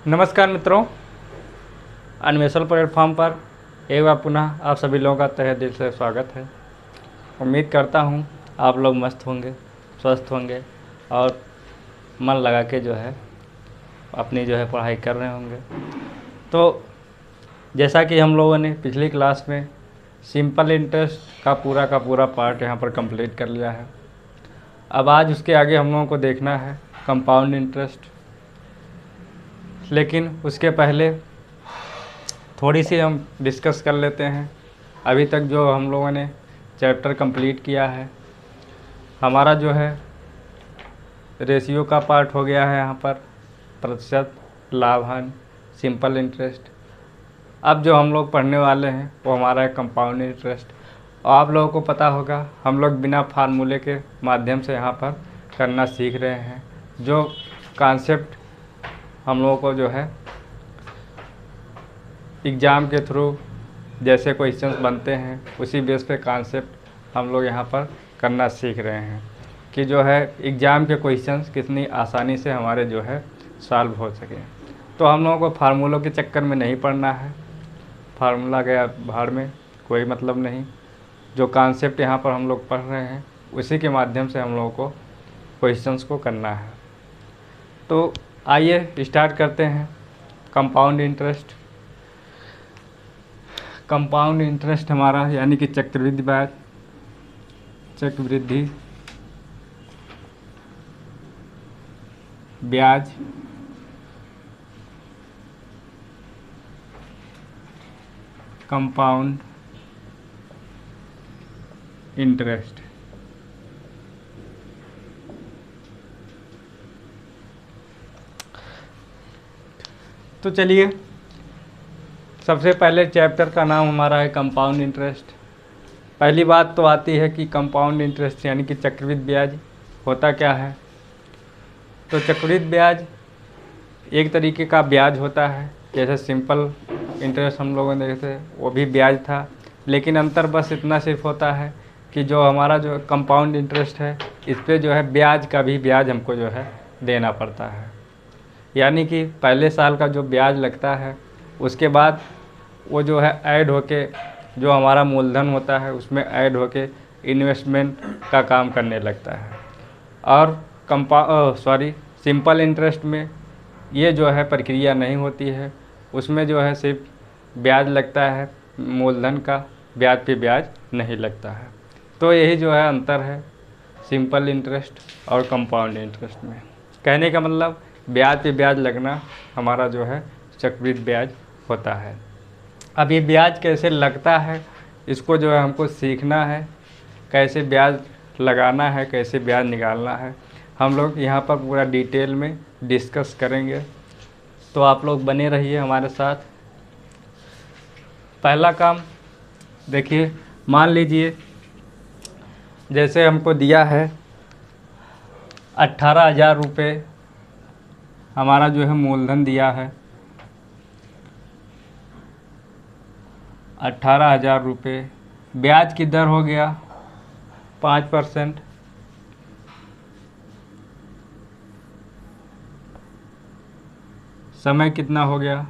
नमस्कार मित्रों, अन्वेषण प्लेटफॉर्म पर एक बार पुनः आप सभी लोगों का तहे दिल से स्वागत है। उम्मीद करता हूँ आप लोग मस्त होंगे, स्वस्थ होंगे और मन लगा के अपनी पढ़ाई कर रहे होंगे। तो जैसा कि हम लोगों ने पिछली क्लास में सिंपल इंटरेस्ट का पूरा पार्ट यहाँ पर कंप्लीट कर लिया है। अब आज उसके आगे हम लोगों को देखना है कंपाउंड इंटरेस्ट। लेकिन उसके पहले थोड़ी सी हम डिस्कस कर लेते हैं अभी तक जो हम लोगों ने चैप्टर कंप्लीट किया है। हमारा रेशियो का पार्ट हो गया है यहाँ पर प्रतिशत, लाभांश, सिंपल इंटरेस्ट। अब जो हम लोग पढ़ने वाले हैं वो हमारा है कंपाउंड इंटरेस्ट। और आप लोगों को पता होगा हम लोग बिना फार्मूले के माध्यम से यहाँ पर करना सीख रहे हैं। जो कॉन्सेप्ट हम लोगों को एग्ज़ाम के थ्रू जैसे क्वेश्चंस बनते हैं उसी बेस पे कॉन्सेप्ट हम लोग यहाँ पर करना सीख रहे हैं कि एग्ज़ाम के क्वेश्चंस कितनी आसानी से हमारे सॉल्व हो सके। तो हम लोगों को फार्मूलों के चक्कर में नहीं पड़ना है। फार्मूला गया भाड़ में, कोई मतलब नहीं। जो कॉन्सेप्ट यहाँ पर हम लोग पढ़ रहे हैं उसी के माध्यम से हम लोगों को क्वेश्चंस को करना है। तो आइए स्टार्ट करते हैं। Compound interest. कंपाउंड इंटरेस्ट हमारा यानी कि चक्रवृद्धि ब्याज कंपाउंड इंटरेस्ट। तो चलिए, सबसे पहले चैप्टर का नाम हमारा है कंपाउंड इंटरेस्ट। पहली बात तो आती है कि कंपाउंड इंटरेस्ट यानी कि चक्रवृद्धि ब्याज होता क्या है। तो चक्रवृद्धि ब्याज एक तरीके का ब्याज होता है। जैसे सिंपल इंटरेस्ट हम लोगों ने देखे वो भी ब्याज था, लेकिन अंतर बस इतना सिर्फ होता है कि जो हमारा कंपाउंड इंटरेस्ट है इस पर ब्याज का भी ब्याज हमको देना पड़ता है। यानी कि पहले साल का जो ब्याज लगता है उसके बाद वो ऐड होके जो हमारा मूलधन होता है उसमें ऐड होके इन्वेस्टमेंट का काम करने लगता है। और सिंपल इंटरेस्ट में ये प्रक्रिया नहीं होती है। उसमें सिर्फ ब्याज लगता है, मूलधन का ब्याज पे ब्याज नहीं लगता है। तो यही अंतर है सिंपल इंटरेस्ट और कंपाउंड इंटरेस्ट में। कहने का मतलब ब्याज पे ब्याज लगना हमारा चक्रवृद्धि ब्याज होता है। अब ये ब्याज कैसे लगता है इसको हमको सीखना है। कैसे ब्याज लगाना है, कैसे ब्याज निकालना है, हम लोग यहाँ पर पूरा डिटेल में डिस्कस करेंगे। तो आप लोग बने रहिए हमारे साथ। पहला काम देखिए, मान लीजिए जैसे हमको दिया है 18,000 रुपये हमारा मूलधन दिया है 18,000 रुपये। ब्याज की दर हो गया 5%। समय कितना हो गया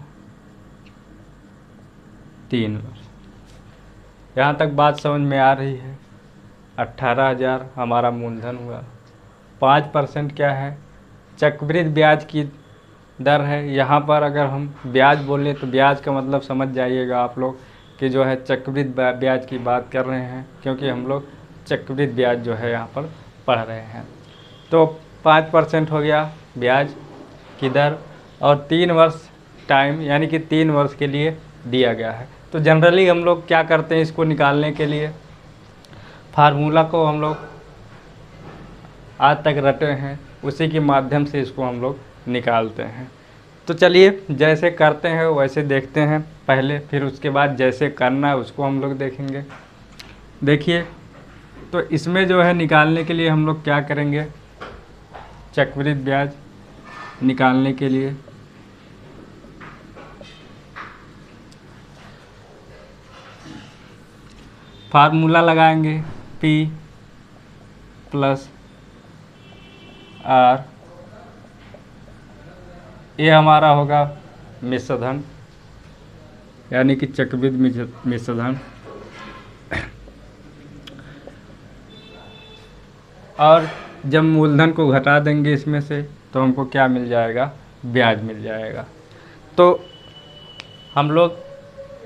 3 वर्ष। यहाँ तक बात समझ में आ रही है। 18,000 हमारा मूलधन हुआ, 5% क्या है, चक्रवृद्धि ब्याज की दर है। यहाँ पर अगर हम ब्याज बोलें तो ब्याज का मतलब समझ जाइएगा आप लोग कि चक्रवृद्धि ब्याज की बात कर रहे हैं, क्योंकि हम लोग चक्रवृद्धि ब्याज यहाँ पर पढ़ रहे हैं। तो 5% हो गया ब्याज की दर और 3 वर्ष टाइम यानी कि 3 वर्ष के लिए दिया गया है। तो जनरली हम लोग क्या करते हैं, इसको निकालने के लिए फार्मूला को हम लोग आज तक रटे हैं, उसी के माध्यम से इसको हम लोग निकालते हैं। तो चलिए जैसे करते हैं वैसे देखते हैं पहले, फिर उसके बाद जैसे करना है उसको हम लोग देखेंगे। देखिए, तो इसमें निकालने के लिए हम लोग क्या करेंगे, चक्रवृद्धि ब्याज निकालने के लिए फार्मूला लगाएंगे P + R। ये हमारा होगा मिश्र धन यानी कि चक्रवृद्धि मिश्र धन। और जब मूलधन को घटा देंगे इसमें से तो हमको क्या मिल जाएगा, ब्याज मिल जाएगा। तो हम लोग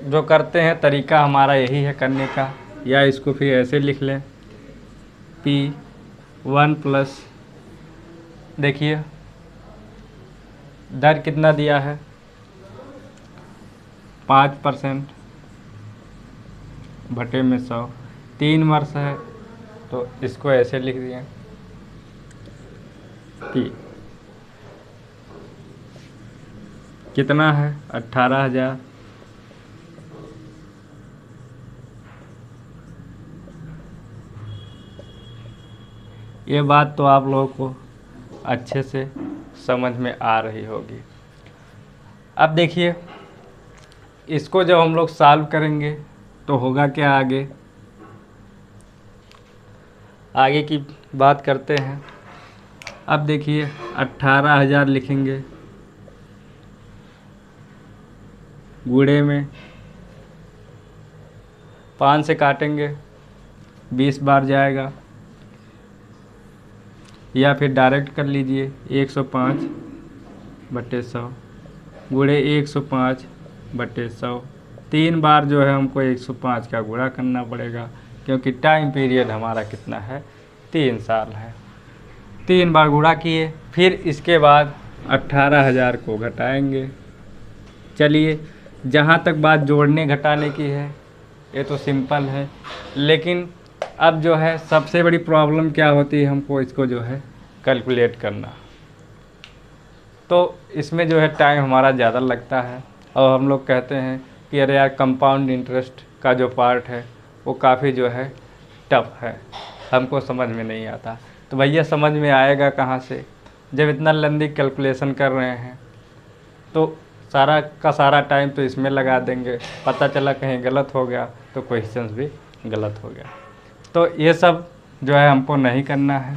जो करते हैं तरीका हमारा यही है करने का, या इसको फिर ऐसे लिख लें P1 प्लस, देखिए दर कितना दिया है 5% बटे में 100, 3 वर्ष है तो इसको ऐसे लिख दिए कि कितना है 18,000 ये बात तो आप लोगों को अच्छे से समझ में आ रही होगी। अब देखिए इसको जब हम लोग सॉल्व करेंगे तो होगा क्या, आगे की बात करते हैं। अब देखिए 18,000 लिखेंगे, गुणे में 5 से काटेंगे 20 बार जाएगा, या फिर डायरेक्ट कर लीजिए 105 बटे 100 गुणे 105 बटे 100। 3 बार जो है हमको 105 का गुणा करना पड़ेगा, क्योंकि टाइम पीरियड हमारा कितना है 3 साल है। 3 बार गुणा किए, फिर इसके बाद 18,000 को घटाएंगे। चलिए जहाँ तक बात जोड़ने घटाने की है ये तो सिंपल है, लेकिन अब जो है सबसे बड़ी प्रॉब्लम क्या होती है, हमको इसको जो है कैलकुलेट करना। तो इसमें जो है टाइम हमारा ज़्यादा लगता है, और हम लोग कहते हैं कि अरे यार कंपाउंड इंटरेस्ट का जो पार्ट है वो काफ़ी जो है टफ है, हमको समझ में नहीं आता। तो भैया समझ में आएगा कहाँ से, जब इतना लंबी कैलकुलेशन कर रहे हैं तो सारा का सारा टाइम तो इसमें लगा देंगे, पता चला कहीं गलत हो गया तो क्वेश्चंस भी गलत हो गया। तो ये सब जो है हमको नहीं करना है।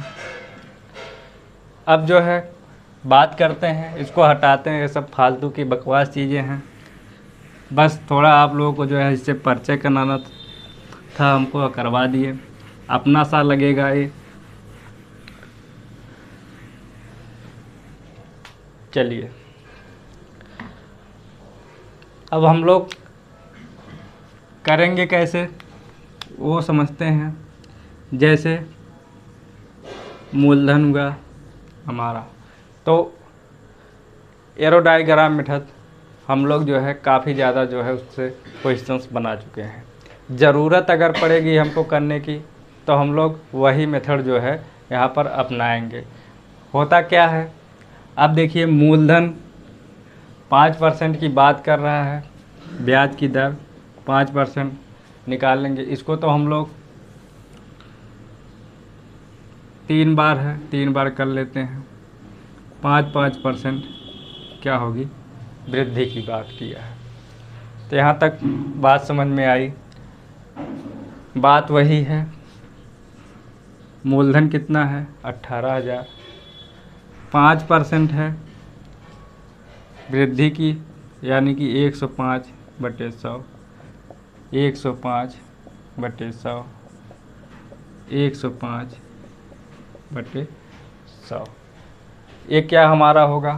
अब जो है बात करते हैं, इसको हटाते हैं, ये सब फालतू की बकवास चीज़ें हैं। बस थोड़ा आप लोगों को जो है इससे परिचय कराना था, हमको करवा दिए, अपना सा लगेगा ये। चलिए अब हम लोग करेंगे कैसे वो समझते हैं। जैसे मूलधन हुआ हमारा, तो एरो डायग्राम मेथड हम लोग जो है काफ़ी ज़्यादा जो है उससे क्वेश्चंस बना चुके हैं। ज़रूरत अगर पड़ेगी हमको करने की तो हम लोग वही मेथड जो है यहाँ पर अपनाएंगे। होता क्या है, अब देखिए मूलधन 5% की बात कर रहा है, ब्याज की दर 5% निकाल लेंगे। इसको तो हम लोग 3 बार है, 3 बार कर लेते हैं। 5% क्या होगी, वृद्धि की बात किया है। तो यहाँ तक बात समझ में आई। बात वही है, मूलधन कितना है 18,000, 5% है वृद्धि की, यानी कि 105 बटे 100, 105 बटे 100, 105 बटे 100। ये क्या हमारा होगा,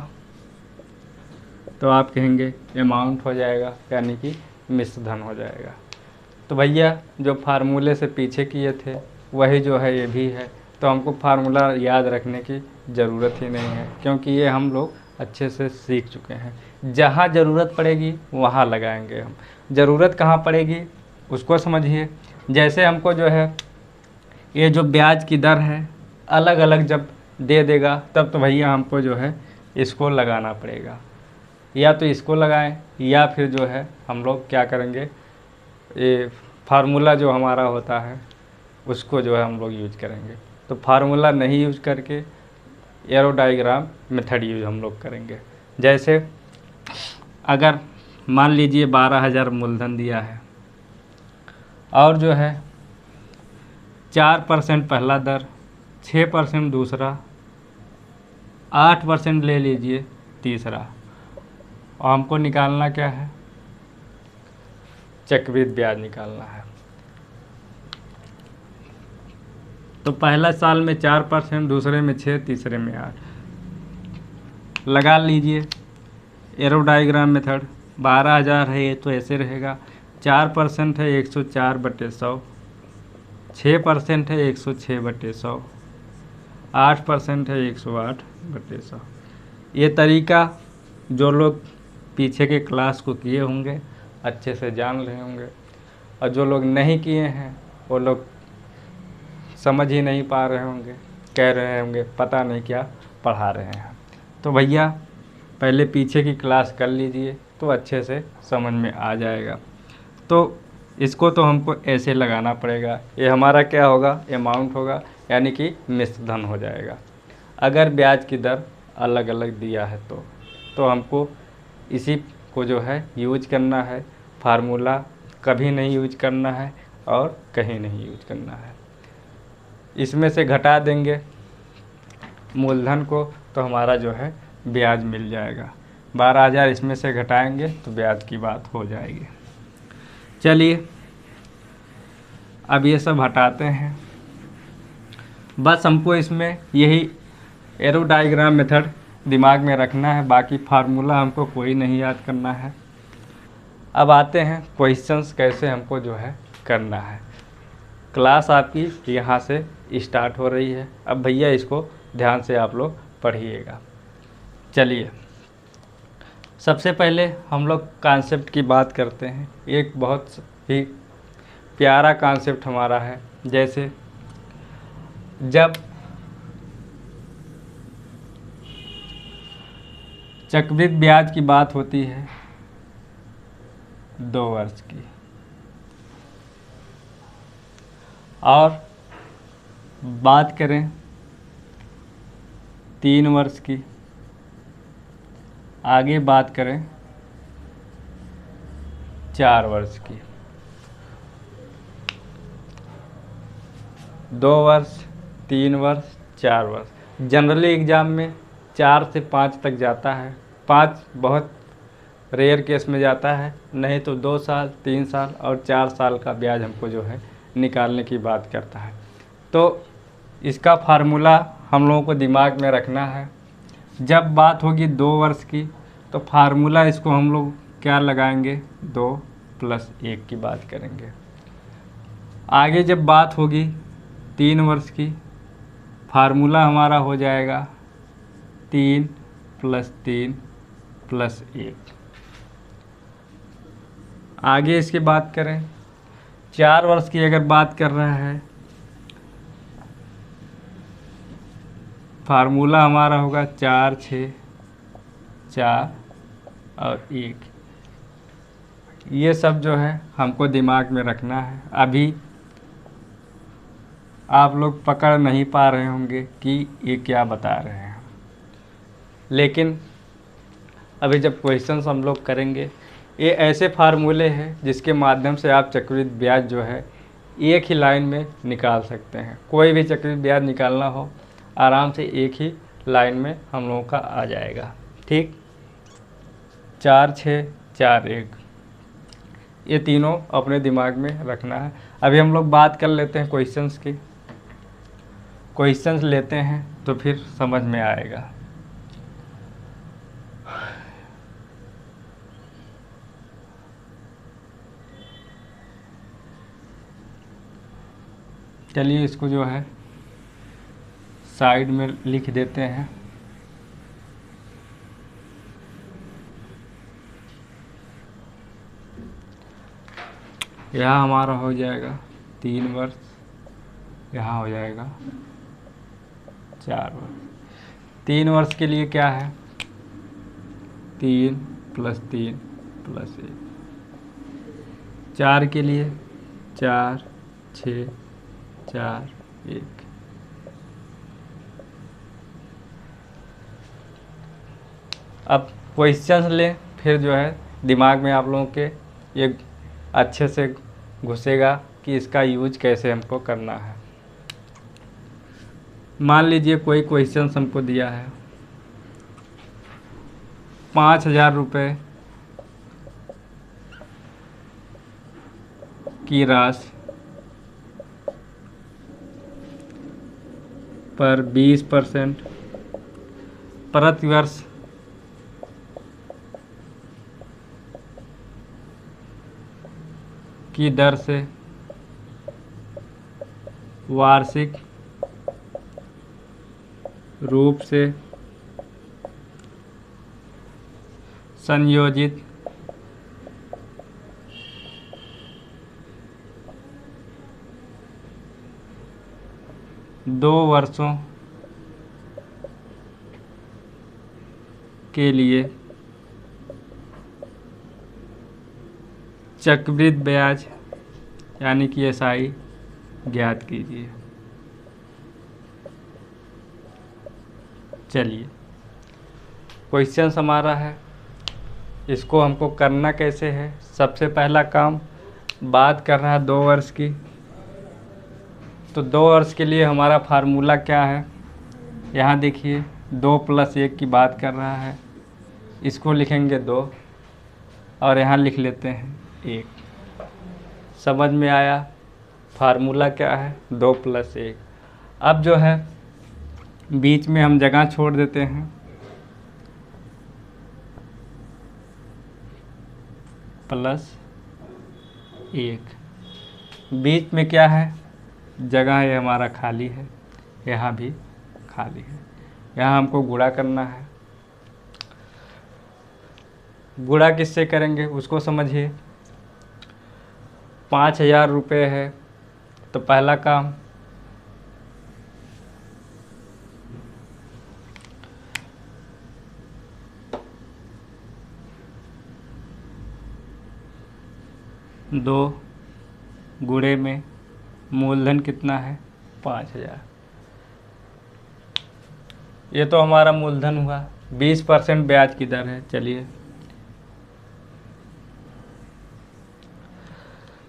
तो आप कहेंगे अमाउंट हो जाएगा, यानी कि मिश्र धन हो जाएगा। तो भैया जो फार्मूले से पीछे किए थे वही जो है ये भी है, तो हमको फार्मूला याद रखने की ज़रूरत ही नहीं है, क्योंकि ये हम लोग अच्छे से सीख चुके हैं। जहाँ ज़रूरत पड़ेगी वहाँ लगाएंगे हम। ज़रूरत कहाँ पड़ेगी उसको समझिए। जैसे हमको जो है ये जो ब्याज की दर है अलग अलग जब दे देगा तब तो भैया हमको जो है इसको लगाना पड़ेगा, या तो इसको लगाएं या फिर जो है हम लोग क्या करेंगे, ये फार्मूला जो हमारा होता है उसको जो है हम लोग यूज करेंगे। तो फार्मूला नहीं यूज करके एरो डायग्राम मेथड यूज हम लोग करेंगे। जैसे अगर मान लीजिए 12,000 मूलधन दिया है और जो है 4% पहला दर, 6% दूसरा, 8% ले लीजिए तीसरा, और हमको निकालना क्या है, चक्रवृद्धि ब्याज निकालना है। तो पहला साल में 4%, दूसरे में 6, तीसरे में 8 लगा लीजिए। एरो डायग्राम मेथड 12,000 है ये, तो ऐसे रहेगा। 4% है 104/100, 6% है 106/100, 8% है 108/100। ये तरीका जो लोग पीछे के क्लास को किए होंगे अच्छे से जान रहे होंगे, और जो लोग नहीं किए हैं वो लोग समझ ही नहीं पा रहे होंगे, कह रहे होंगे पता नहीं क्या पढ़ा रहे हैं। तो भैया पहले पीछे की क्लास कर लीजिए तो अच्छे से समझ में आ जाएगा। तो इसको तो हमको ऐसे लगाना पड़ेगा। ये हमारा क्या होगा, अमाउंट होगा, यानी कि मिश्र धन हो जाएगा। अगर ब्याज की दर अलग अलग दिया है तो हमको इसी को जो है यूज करना है। फार्मूला कभी नहीं यूज करना है और कहीं नहीं यूज करना है। इसमें से घटा देंगे मूलधन को तो हमारा जो है ब्याज मिल जाएगा। 12,000 इसमें से घटाएंगे तो ब्याज की बात हो जाएगी। चलिए अब ये सब हटाते हैं। बस हमको इसमें यही एरो डायग्राम मेथड दिमाग में रखना है, बाकी फार्मूला हमको कोई नहीं याद करना है। अब आते हैं क्वेश्चंस कैसे हमको जो है करना है। क्लास आपकी यहाँ से स्टार्ट हो रही है। अब भैया इसको ध्यान से आप लोग पढ़िएगा। चलिए सबसे पहले हम लोग कॉन्सेप्ट की बात करते हैं। एक बहुत ही प्यारा कॉन्सेप्ट हमारा है। जैसे जब चक्रवृद्धि ब्याज की बात होती है 2 वर्ष की, और बात करें 3 वर्ष की, आगे बात करें 4 वर्ष की। 2 वर्ष, 3 वर्ष, 4 वर्ष। जनरली एग्ज़ाम में 4 से 5 तक जाता है। 5 बहुत रेयर केस में जाता है, नहीं तो 2 साल, 3 साल और 4 साल का ब्याज हमको जो है निकालने की बात करता है। तो इसका फार्मूला हम लोगों को दिमाग में रखना है। जब बात होगी 2 वर्ष की तो फार्मूला इसको हम लोग क्या लगाएंगे, 2 + 1 की बात करेंगे। आगे जब बात होगी 3 वर्ष की, फार्मूला हमारा हो जाएगा 3 + 3 + 1। आगे इसकी बात करें 4 वर्ष की, अगर बात कर रहा है, फार्मूला हमारा होगा 4, 6, 4 और 1। ये सब जो है हमको दिमाग में रखना है। अभी आप लोग पकड़ नहीं पा रहे होंगे कि ये क्या बता रहे हैं, लेकिन अभी जब क्वेश्चंस हम लोग करेंगे, ये ऐसे फार्मूले हैं जिसके माध्यम से आप चक्रवृद्धि ब्याज जो है एक ही लाइन में निकाल सकते हैं। कोई भी चक्रवृद्धि ब्याज निकालना हो आराम से एक ही लाइन में हम लोगों का आ जाएगा। ठीक, 4, 6, 4, 1, ये तीनों अपने दिमाग में रखना है। अभी हम लोग बात कर लेते हैं क्वेश्चंस की। क्वेश्चंस लेते हैं तो फिर समझ में आएगा। चलिए इसको जो है साइड में लिख देते हैं। यहाँ हमारा हो जाएगा 3 वर्ष, यहाँ हो जाएगा 4 वर्ष। 3 वर्ष के लिए क्या है, 3 + 3 + 1। 4 के लिए 4, 6, 4, 1। अब क्वेश्चन लें, फिर जो है दिमाग में आप लोगों के ये अच्छे से घुसेगा कि इसका यूज कैसे हमको करना है। मान लीजिए कोई क्वेश्चन हमको दिया है, 5,000 रुपये की राशि पर 20% प्रतिवर्ष की दर से वार्षिक रूप से संयोजित दो वर्षों के लिए चक्रवृद्धि ब्याज यानी कि SI ज्ञात कीजिए। चलिए, क्वेश्चन हमारा है, इसको हमको करना कैसे है। सबसे पहला काम, बात कर रहा है 2 वर्ष की, तो 2 वर्ष के लिए हमारा फार्मूला क्या है। यहाँ देखिए 2 + 1 की बात कर रहा है, इसको लिखेंगे 2 और यहाँ लिख लेते हैं 1। समझ में आया, फार्मूला क्या है 2 + 1। अब जो है बीच में हम जगह छोड़ देते हैं, +1। बीच में क्या है, जगह है हमारा खाली है, यहाँ भी खाली है। यहाँ हमको गुणा करना है। गुणा किससे करेंगे उसको समझिए। 5000 रुपये है, तो पहला काम दो गुणे में मूलधन कितना है 5000। ये तो हमारा मूलधन हुआ। 20% ब्याज की दर है। चलिए,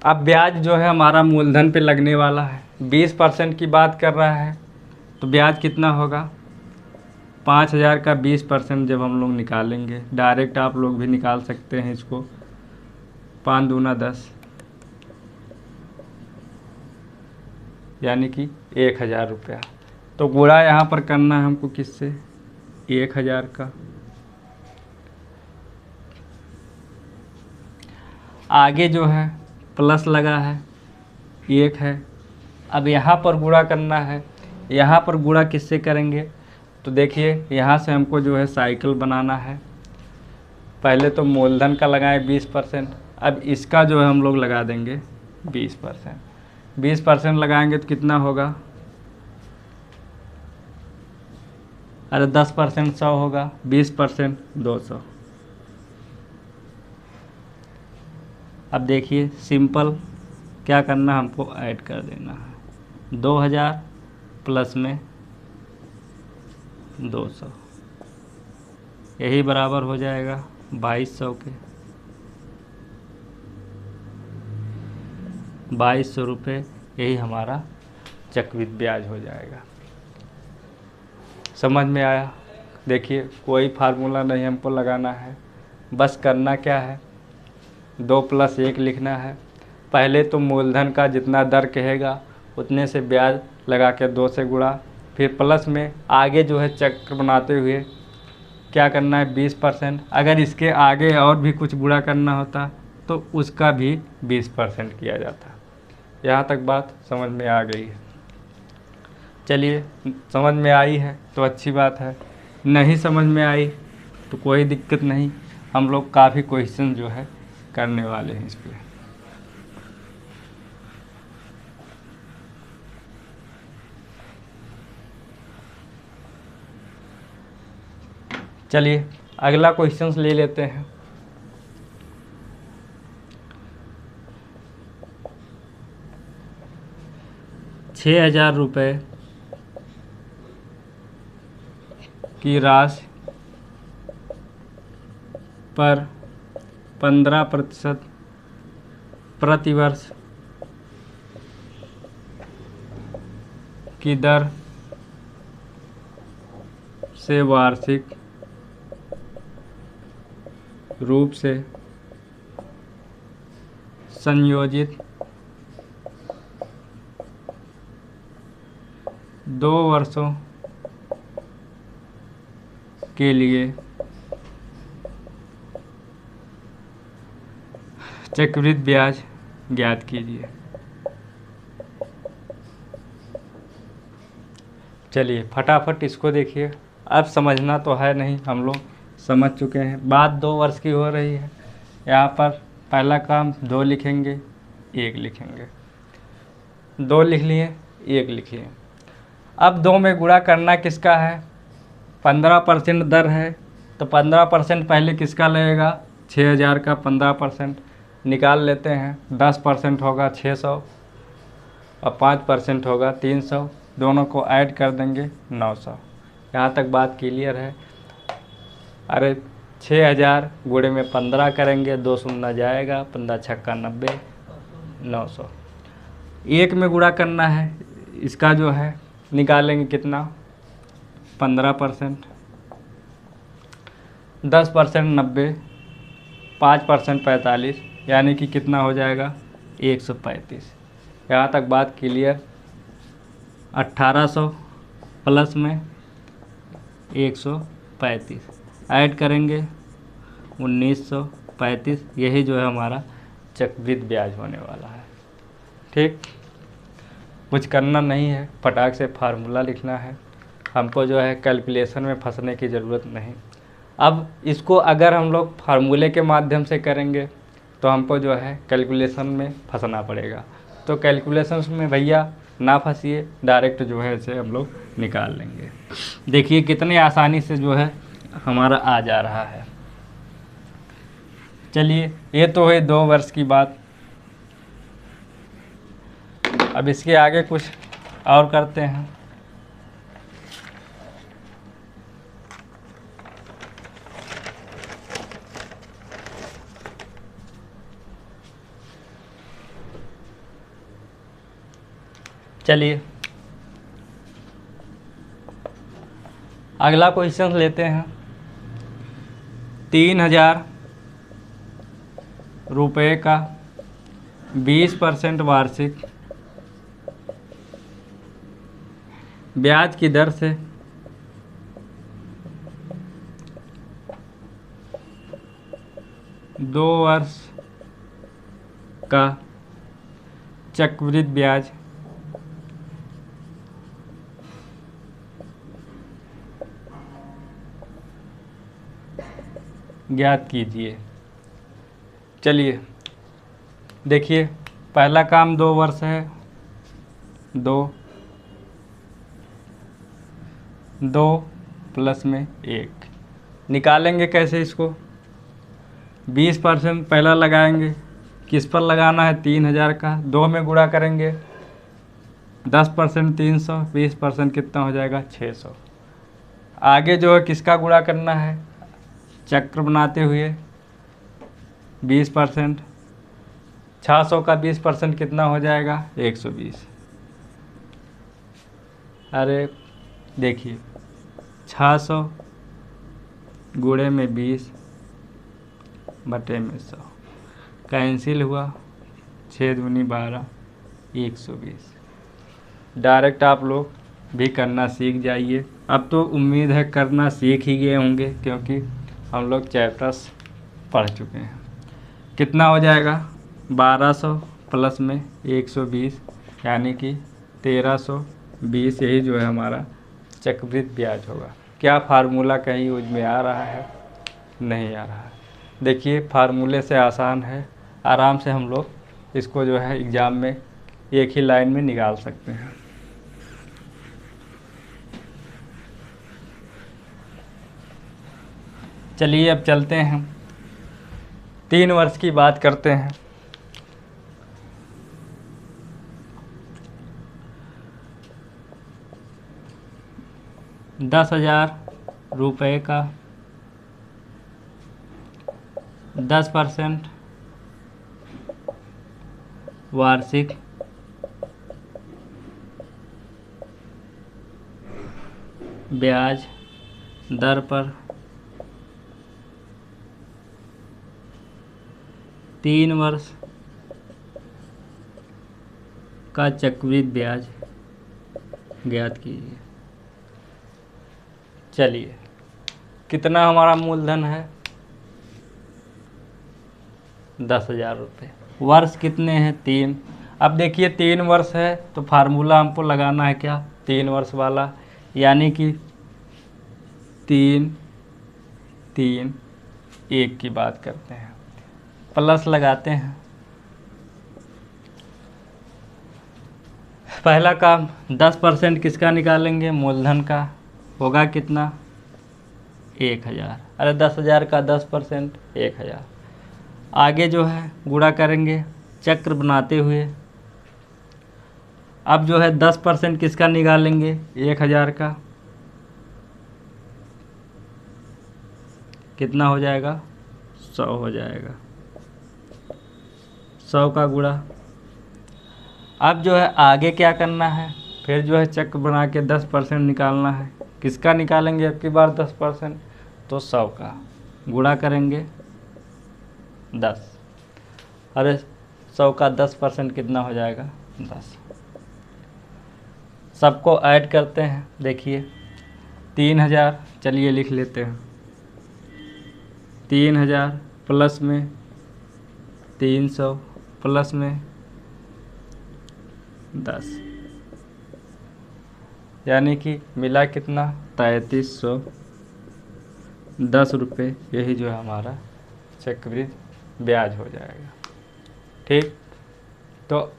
अब ब्याज जो है हमारा मूलधन पे लगने वाला है। 20% की बात कर रहा है, तो ब्याज कितना होगा 5000 का 20% जब हम लोग निकालेंगे, डायरेक्ट आप लोग भी निकाल सकते हैं इसको, 5 दूना 10 यानी कि 1000 रुपया। तो गुणा यहाँ पर करना है हमको किससे, 1000 का। आगे जो है प्लस लगा है 1 है। अब यहाँ पर गुणा करना है। यहाँ पर गुणा किससे करेंगे, तो देखिए यहाँ से हमको जो है साइकिल बनाना है। पहले तो मूलधन का लगाएं 20%, अब इसका जो है हम लोग लगा देंगे 20%। 20% लगाएंगे तो कितना होगा, अरे 10% 100 होगा, 20% 200। अब देखिए सिंपल क्या करना, हमको ऐड कर देना है 2000 प्लस में 200, यही बराबर हो जाएगा 2200 के। 2200 रुपये, यही हमारा चक्रवृद्धि ब्याज हो जाएगा। समझ में आया। देखिए कोई फार्मूला नहीं हमको लगाना है, बस करना क्या है 2 + 1 लिखना है। पहले तो मूलधन का जितना दर कहेगा उतने से ब्याज लगा के 2 से गुणा, फिर प्लस में आगे जो है चक्र बनाते हुए क्या करना है 20%। अगर इसके आगे और भी कुछ गुणा करना होता तो उसका भी 20% किया जाता। यहाँ तक बात समझ में आ गई है। चलिए, समझ में आई है तो अच्छी बात है, नहीं समझ में आई तो कोई दिक्कत नहीं, हम लोग काफ़ी क्वेश्चन जो है करने वाले हैं इस पर। चलिए अगला क्वेश्चन ले लेते हैं। ₹6000 की राशि पर 15% प्रतिवर्ष की दर से वार्षिक रूप से संयोजित 2 वर्षों के लिए चक्रवृद्धि ब्याज ज्ञात कीजिए। चलिए फटाफट इसको देखिए। अब समझना तो है नहीं, हम लोग समझ चुके हैं। बात 2 वर्ष की हो रही है। यहाँ पर पहला काम 2 लिखेंगे, 1 लिखेंगे, 2 लिख लिए, 1 लिखिए। अब 2 में गुणा करना किसका है? 15% दर है, तो 15% पहले किसका लगेगा? 6000 का 15% निकाल लेते हैं। 10% होगा 600 और 5% होगा 300, दोनों को ऐड कर देंगे 900। यहाँ तक बात क्लियर है? अरे 6000 गुणे में 15 करेंगे, 2 शून्य जाएगा, 15 छक्का 90, 900। 1 में गुणा करना है, इसका जो है निकालेंगे कितना? 15%, 10% 90, 5% 45, यानी कि कितना हो जाएगा? 135। यहाँ तक बात क्लियर? 1800 प्लस में 135 ऐड करेंगे 1935, यही जो है हमारा चक्रवृद्धि ब्याज होने वाला है। ठीक, कुछ करना नहीं है, फटाक से फार्मूला लिखना है। हमको जो है कैलकुलेशन में फंसने की ज़रूरत नहीं। अब इसको अगर हम लोग फार्मूले के माध्यम से करेंगे तो हमको जो है कैलकुलेशन में फंसना पड़ेगा। तो कैलकुलेशन में भैया ना फंसिए, डायरेक्ट जो है इसे हम लोग निकाल लेंगे। देखिए कितनी आसानी से जो है हमारा आ जा रहा है। चलिए ये तो है 2 वर्ष की बात। अब इसके आगे कुछ और करते हैं। चलिए अगला क्वेश्चन लेते हैं। 3000 रुपये का 20% वार्षिक ब्याज की दर से 2 वर्ष का चक्रवृद्धि ब्याज ज्ञात कीजिए। चलिए देखिए, पहला काम 2 वर्ष है, 2 प्लस में 1 निकालेंगे। कैसे इसको? 20% पहला लगाएंगे, किस पर लगाना है? 3000 का 2 में गुणा करेंगे, 10% 300, 20% कितना हो जाएगा? 600। आगे जो है किसका गुणा करना है? चक्र बनाते हुए 20%, 600 का 20% कितना हो जाएगा? 120। अरे देखिए 600 गुणे में 20 बटे में 100 कैंसिल हुआ, 6 दूनी 12, 120। डायरेक्ट आप लोग भी करना सीख जाइए। अब तो उम्मीद है करना सीख ही गए होंगे, क्योंकि हम लोग चैप्टर्स पढ़ चुके हैं। कितना हो जाएगा? 1200 प्लस में 120, यानी कि 1320। यही जो है हमारा चक्रवृद्धि ब्याज होगा। क्या फार्मूला कहीं यूज में आ रहा है? नहीं आ रहा है। देखिए फार्मूले से आसान है, आराम से हम लोग इसको जो है एग्ज़ाम में एक ही लाइन में निकाल सकते हैं। चलिए अब चलते हैं, 3 वर्ष की बात करते हैं। ₹10,000 का 10% वार्षिक ब्याज दर पर 3 वर्ष का चक्रवृद्धि ब्याज ज्ञात कीजिए। चलिए, कितना हमारा मूलधन है? 10,000 रुपये। वर्ष कितने हैं? 3। अब देखिए 3 वर्ष है तो फार्मूला हमको लगाना है क्या? 3 वर्ष वाला, यानी कि 3 3 1 की बात करते हैं, प्लस लगाते हैं। पहला काम 10% किसका निकालेंगे? मूलधन का। होगा कितना? 1,000। अरे 10,000 का 10% 1,000। आगे जो है गुणा करेंगे चक्र बनाते हुए। अब जो है 10% किसका निकालेंगे? 1,000 का। कितना हो जाएगा? 100 हो जाएगा। 100 का गुणा। अब जो है आगे क्या करना है? फिर जो है चक्र बना के 10% निकालना है। किसका निकालेंगे अब की बार 10%? तो 100 का गुणा करेंगे 10। अरे 100 का 10% कितना हो जाएगा? 10। सबको ऐड करते हैं। देखिए 3,000, चलिए लिख लेते हैं। 3,000 प्लस में 300 प्लस में 10, यानी कि मिला कितना? 3,310 रुपये। यही जो है हमारा चक्रवृद्धि ब्याज हो जाएगा। ठीक, तो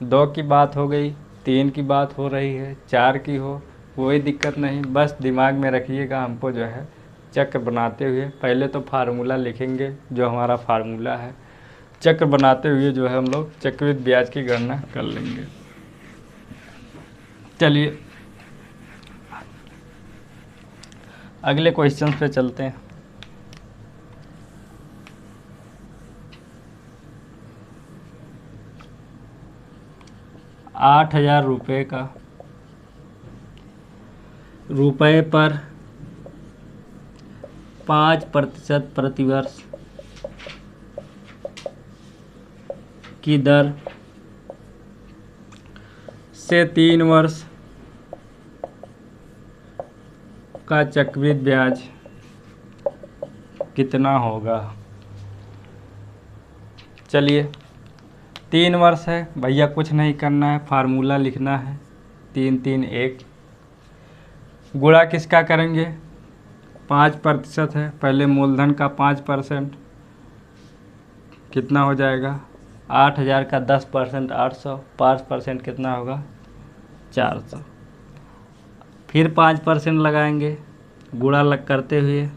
2 की बात हो गई, 3 की बात हो रही है, 4 की हो, कोई दिक्कत नहीं। बस दिमाग में रखिएगा, हमको जो है चक्र बनाते हुए पहले तो फार्मूला लिखेंगे, जो हमारा फार्मूला है। चक्र बनाते हुए जो है हम लोग चक्रवृद्धि ब्याज की गणना कर लेंगे। चलिए अगले क्वेश्चन पे चलते हैं। ₹8,000 का रुपये पर 5% प्रतिवर्ष की दर से 3 वर्ष का चक्रवृद्धि ब्याज कितना होगा? चलिए 3 वर्ष है भैया, कुछ नहीं करना है, फार्मूला लिखना है 331। गुणा किसका करेंगे? 5% है, पहले मूलधन का 5%। कितना हो जाएगा? 8,000 का 10% 800, 5% कितना होगा? 400। फिर 5% लगाएंगे गुणा लग करते हुए।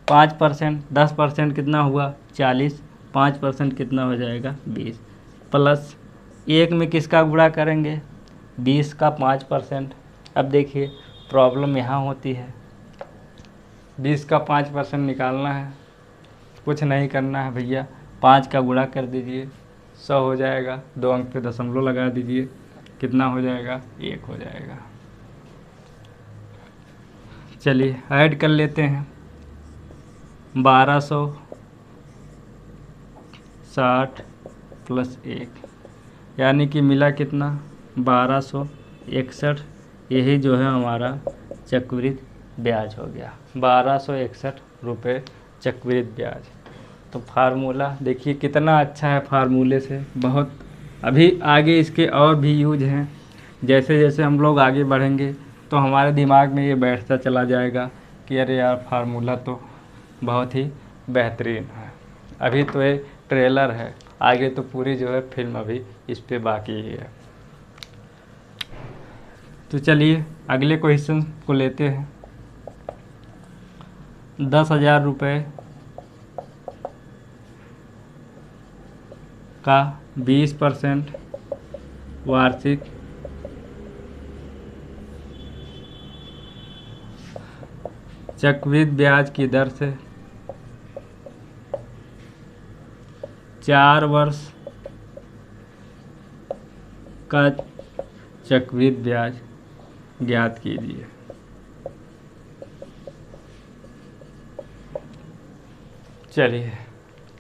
5% 10% कितना हुआ? 40। 5% कितना हो जाएगा? 20। प्लस 1 में किसका गुणा करेंगे? 20 का 5%। अब देखिए प्रॉब्लम यहाँ होती है, 20 का 5% निकालना है, कुछ नहीं करना है भैया, 5 का गुणा कर दीजिए, 100 हो जाएगा। 2 अंक पे दशमलव लगा दीजिए, कितना हो जाएगा? 1 हो जाएगा। चलिए ऐड कर लेते हैं। 1260 प्लस 1, यानी कि मिला कितना? 1261। यही जो है हमारा चक्रवृद्धि ब्याज हो गया, 1261 रुपये चक्रवृद्धि ब्याज। तो फार्मूला देखिए कितना अच्छा है, फार्मूले से बहुत अभी आगे इसके और भी यूज हैं। जैसे जैसे हम लोग आगे बढ़ेंगे तो हमारे दिमाग में ये बैठता चला जाएगा कि अरे यार फार्मूला तो बहुत ही बेहतरीन है। अभी तो ये ट्रेलर है, आगे तो पूरी जो है फिल्म अभी इस पे बाकी ही है। तो चलिए अगले क्वेश्चन को लेते हैं। 10,000 रुपये का 20% वार्षिक चक्रवृद्धि ब्याज की दर से 4 वर्ष का चक्रवृद्धि ब्याज ज्ञात कीजिए। चलिए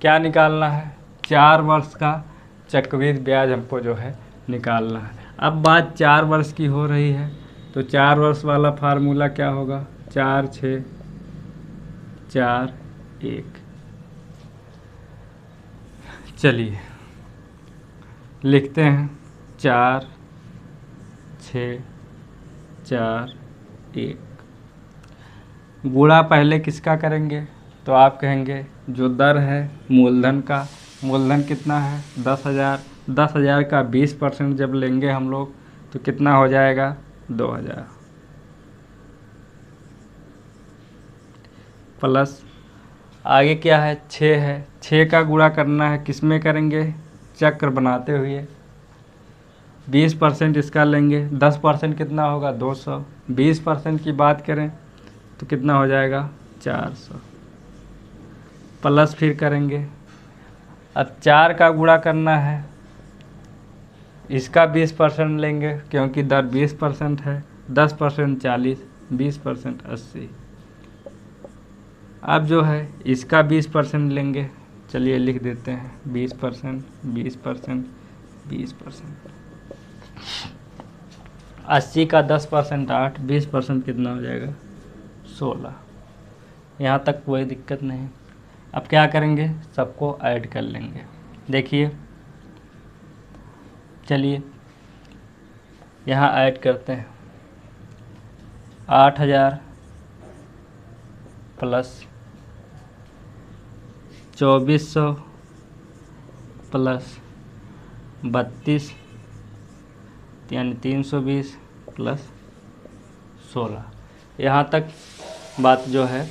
क्या निकालना है? 4 वर्ष का चक्रवृद्धि ब्याज हमको जो है निकालना है। अब बात 4 वर्ष की हो रही है, तो 4 वर्ष वाला फार्मूला क्या होगा? 4 6 4 1। चलिए लिखते हैं 4 6 4 1। गुणा पहले किसका करेंगे? तो आप कहेंगे जो दर है मूलधन का, मूलधन कितना है? 10,000। 10,000 का 20% जब लेंगे हम लोग तो कितना हो जाएगा? 2,000 प्लस आगे क्या है? 6 है। 6 का गुणा करना है, किस में करेंगे? चक्र बनाते हुए। 20% इसका लेंगे, 10% कितना होगा? 200। 20% की बात करें तो कितना हो जाएगा? 400 प्लस फिर करेंगे। अब 4 का गुणा करना है, इसका 20% लेंगे क्योंकि दर 20% है। 10% 40, 20% 80। अब जो है इसका 20% लेंगे। चलिए लिख देते हैं 20%, 20%, 20%। 80 का 10% 8, 20% कितना हो जाएगा? 16। यहाँ तक कोई दिक्कत नहीं। अब क्या करेंगे? सबको ऐड कर लेंगे। देखिए, चलिए यहाँ ऐड करते हैं। 8,000 प्लस 2,400 प्लस 32 यानी 320 प्लस 16। यहाँ तक बात जो है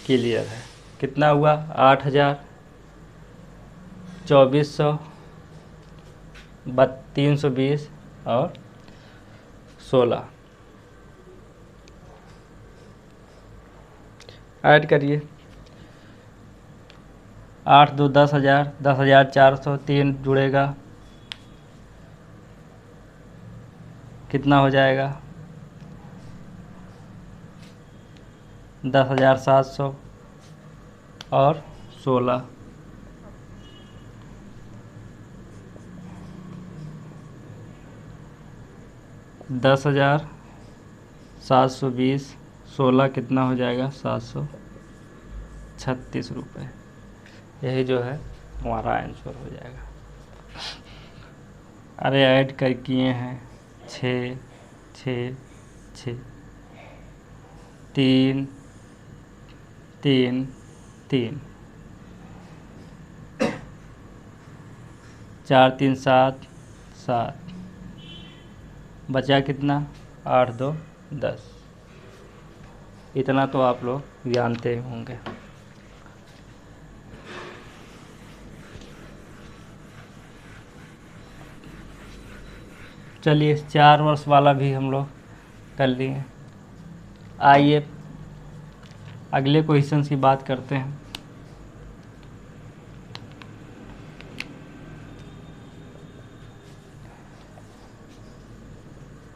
क्लियर है। कितना हुआ? 8,000, 2,400, 320 और 16। ऐड करिए। 8 2 10,000, 10,400, 3 जुड़ेगा, कितना हो जाएगा? 10,700 और 16। 10,720, 16 कितना हो जाएगा? 736 रुपये। यही जो है हमारा आंसर हो जाएगा। अरे ऐड कर किए हैं 6 6 6, 3 3 3, 4 3 7 7, बचा कितना? 8 2 10। इतना तो आप लोग जानते होंगे। चलिए 4 वर्ष वाला भी हम लोग कर लिए। आइए अगले क्वेश्चन की बात करते हैं।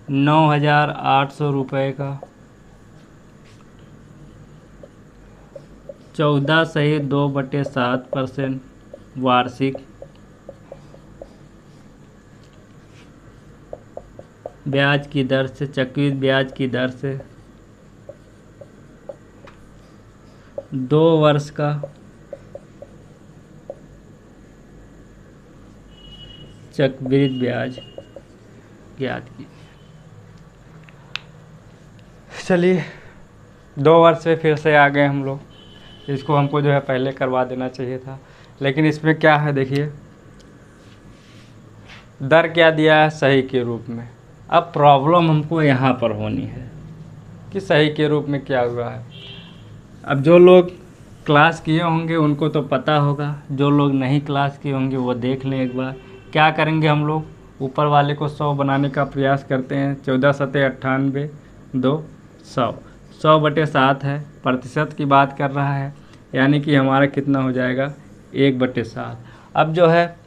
₹9,800 का 14.2/7% वार्षिक ब्याज की दर से, चक्रवृद्धि ब्याज की दर से 2 वर्ष का चक्रवृद्धि ब्याज ज्ञात कीजिए। चलिए 2 वर्ष से फिर से आ गए हम लोग। इसको हमको जो है पहले करवा देना चाहिए था, लेकिन इसमें क्या है देखिए, दर क्या दिया है? सही के रूप में। अब प्रॉब्लम हमको यहाँ पर होनी है कि सही के रूप में क्या हुआ है। अब जो लोग क्लास किए होंगे उनको तो पता होगा, जो लोग नहीं क्लास किए होंगे वो देख लें एक बार। क्या करेंगे हम लोग? ऊपर वाले को 100 बनाने का प्रयास करते हैं। 14 सत्ते 98 2 100, 100/7 है, प्रतिशत की बात कर रहा है, यानी कि हमारा कितना हो जाएगा? 1/7। अब जो है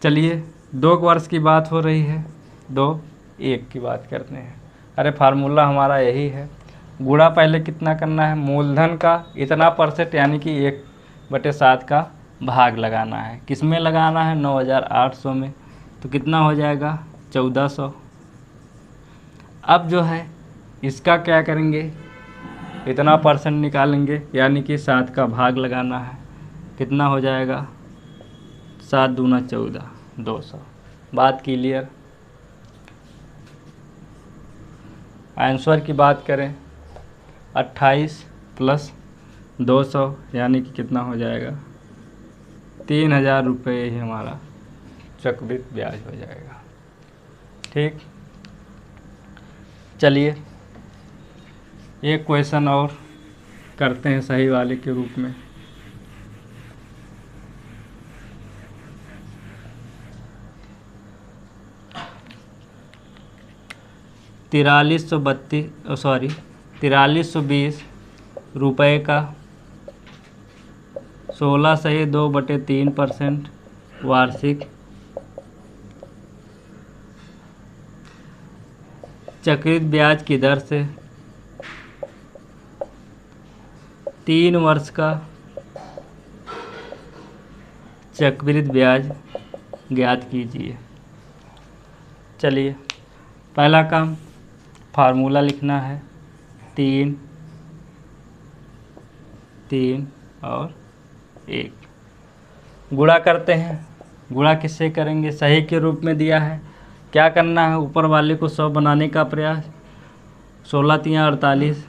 चलिए 2 वर्ष की बात हो रही है, 2 1 की बात करते हैं। अरे फार्मूला हमारा यही है। गुणा पहले कितना करना है? मूलधन का इतना % यानी कि 1/7 का भाग लगाना है। किस में लगाना है? 9,800 में। तो कितना हो जाएगा? 1400। अब जो है इसका क्या करेंगे, इतना परसेंट निकालेंगे, यानी कि 7 का भाग लगाना है। कितना हो जाएगा, 7 दूना 14, 200। बात क्लियर। आंसर की बात करें 28 प्लस 200 यानी कि कितना हो जाएगा, 3000 रुपये ही हमारा चक्रवृद्धि ब्याज हो जाएगा। ठीक, चलिए एक क्वेश्चन और करते हैं सही वाले के रूप में। तिरालीस सौ 20 रुपये का 16/2/3% वार्षिक चक्रवृद्धि ब्याज की दर से 3 वर्ष का चक्रवृद्धि ब्याज ज्ञात कीजिए। चलिए पहला काम, फार्मूला लिखना है। 3 और 1 गुणा करते हैं। गुणा किससे करेंगे, सही के रूप में दिया है। क्या करना है, ऊपर वाले को 100 बनाने का प्रयास। 16 तियाँ 48,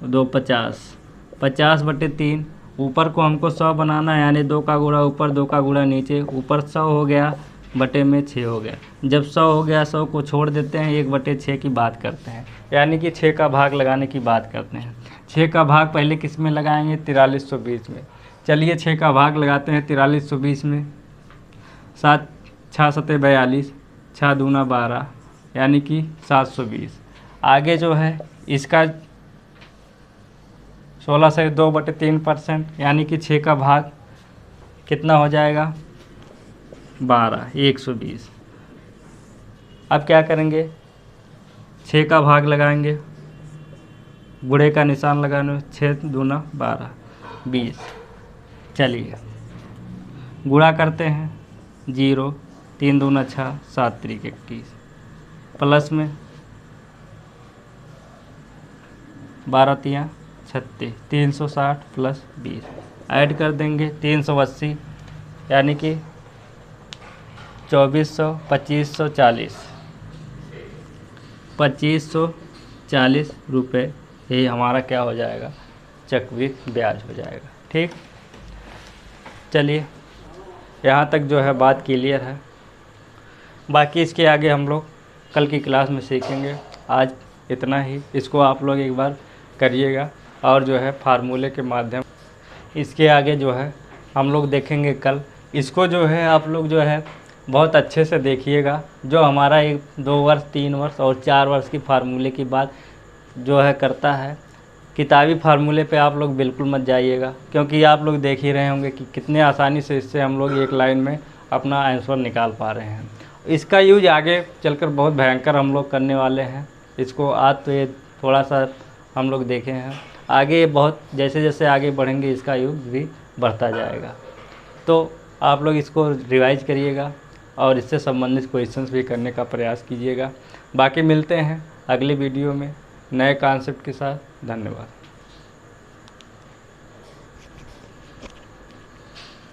2 50, 50/3। ऊपर को हमको 100 बनाना है, यानी 2 का गुणा ऊपर 2 का गुणा नीचे। ऊपर 100 हो गया, बटे में 6 हो गया। जब 100 हो गया, 100 को छोड़ देते हैं, 1/6 की बात करते हैं, यानी कि 6 का भाग लगाने की बात करते हैं। 6 का भाग पहले किस में लगाएंगे, 4320 में। चलिए 6 का भाग लगाते हैं 4320 में। 7 6 7 42, 6 दूना 12, यानी कि 720। आगे जो है इसका 16/2/3%, यानी कि 6 का भाग कितना हो जाएगा, 12, 120। अब क्या करेंगे, 6 का भाग लगाएंगे, गुणे का निशान लगाने, 6 दूना 12, 20। चलिए गुणा करते हैं, 0, 3 दूना 6, 7 3 21, प्लस में 12 तियाँ 36, 360 प्लस 20 ऐड कर देंगे, 380, यानी कि 2400, 2540 रुपये ही हमारा क्या हो जाएगा, चक्रवृद्धि ब्याज हो जाएगा। ठीक, चलिए यहाँ तक जो है बात क्लियर है। बाकी इसके आगे हम लोग कल की क्लास में सीखेंगे। आज इतना ही, इसको आप लोग एक बार करिएगा और जो है फार्मूले के माध्यम, इसके आगे जो है हम लोग देखेंगे कल। इसको जो है आप लोग जो है बहुत अच्छे से देखिएगा। जो हमारा 1 2 वर्ष 3 वर्ष और 4 वर्ष की फार्मूले की बात जो है करता है, किताबी फार्मूले पे आप लोग बिल्कुल मत जाइएगा, क्योंकि आप लोग देख ही रहे होंगे कि कितने आसानी से इससे हम लोग एक लाइन में अपना आंसर निकाल पा रहे हैं। इसका यूज आगे चलकर बहुत भयंकर हम लोग करने वाले हैं। इसको आज तो ये थोड़ा सा हम लोग देखे हैं, आगे बहुत जैसे जैसे आगे बढ़ेंगे इसका यूज भी बढ़ता जाएगा। तो आप लोग इसको रिवाइज करिएगा और इससे संबंधित क्वेश्चंस भी करने का प्रयास कीजिएगा। बाकी मिलते हैं अगली वीडियो में नए कॉन्सेप्ट के साथ। धन्यवाद।